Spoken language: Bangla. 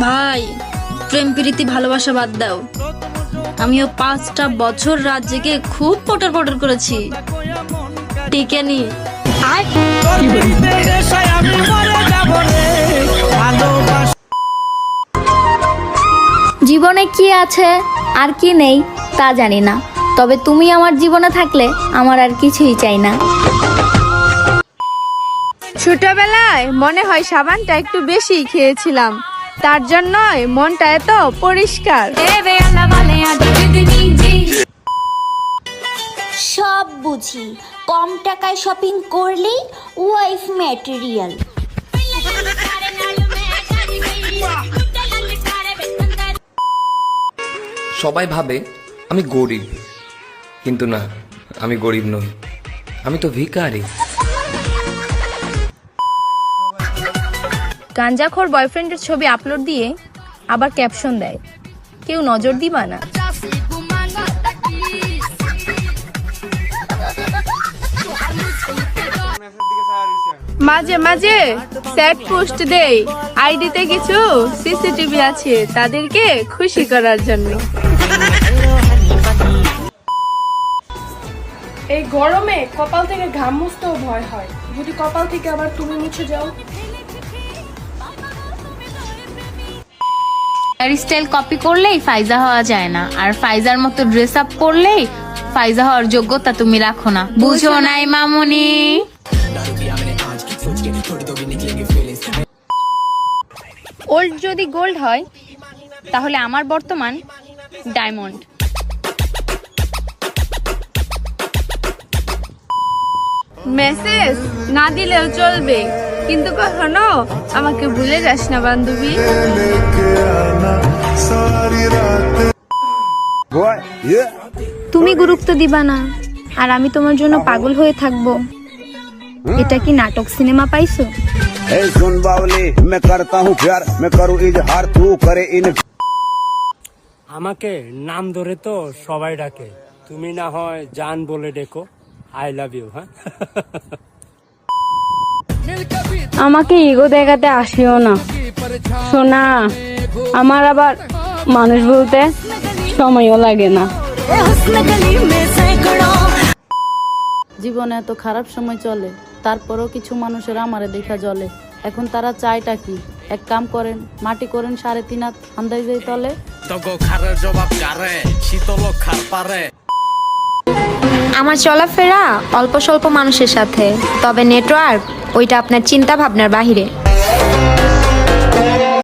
ভাই, প্রেম প্রীতি ভালোবাসা বাদ দাও। আমিও 5টা বছর রাত জেগে খুব পটর পটর করেছি, টিকে নি। জীবনে কি আছে আর কি নেই তা জানি না, তবে তুমি আমার জীবনে থাকলে আমার আর কিছুই চাই না। ছোটবেলায় মনে হয় সাবানটা একটু বেশি খেয়েছিলাম, তার জন্যই মনটা এত পরিষ্কার। সব বুঝি, কম টাকায় শপিং করলেই ওয়াইফ ম্যাটেরিয়াল। সবাই ভাবে আমি গরিব, কিন্তু না, আমি গরিব নই, আমি তো ভিখারি। গাঞ্জাখোর বয়ফ্রেন্ডের ছবি আপলোড দিয়ে আবার ক্যাপশন দেয়, কেউ নজর দিবা না। মাঝে মাঝে স্যাড পোস্ট দেই, আইডিতে কিছু সিসিটিভি আছে তাদেরকে খুশি করার জন্য। এই গরমে কপাল থেকে ঘাম মুছতেও ভয় হয়, যদি কপাল থেকে আবার তুমি মুছে যাও। হেয়ারস্টাইল কপি করলেই ফাইজা হওয়া যায় না, আর ফাইজার মতো ড্রেস আপ করলেই ফাইজা হওয়ার যোগ্যতা তুমি রাখো না। বুঝো নাই মামুনি? ওল্ড যদি গোল্ড হয় তাহলে আমার বর্তমান ডায়মন্ড। মেসেজ না দিলেও চলবে, কিন্তু কখনো আমাকে ভুলে যাস না বান্ধবী। তুমি গুরুত্ব দিবা না আর আমি তোমার জন্য পাগল হয়ে থাকবো, এটা কি নাটক সিনেমা পাইছো? আমাকে নাম ধরে তো সবাই ডাকে, তুমি না হয় জান বলে ডেকো। I love you. হ্যাঁ, আমাকে ইগো দেখাতে আসিও না সোনা, আমার আবার মানুষ বলতে সময়ও লাগে না। জীবনে এত খারাপ সময় চলে, তারপরেও কিছু মানুষের আমারে দেখা জ্বলে। এখন তারা চায়টা কি? এক কাম করেন, মাটি করেন 3.5 হাত আন্দাজে তলে। আমার চলাফেরা অল্প স্বল্প মানুষের সাথে, তবে নেটওয়ার্ক ওইটা আপনার চিন্তা ভাবনার বাহিরে।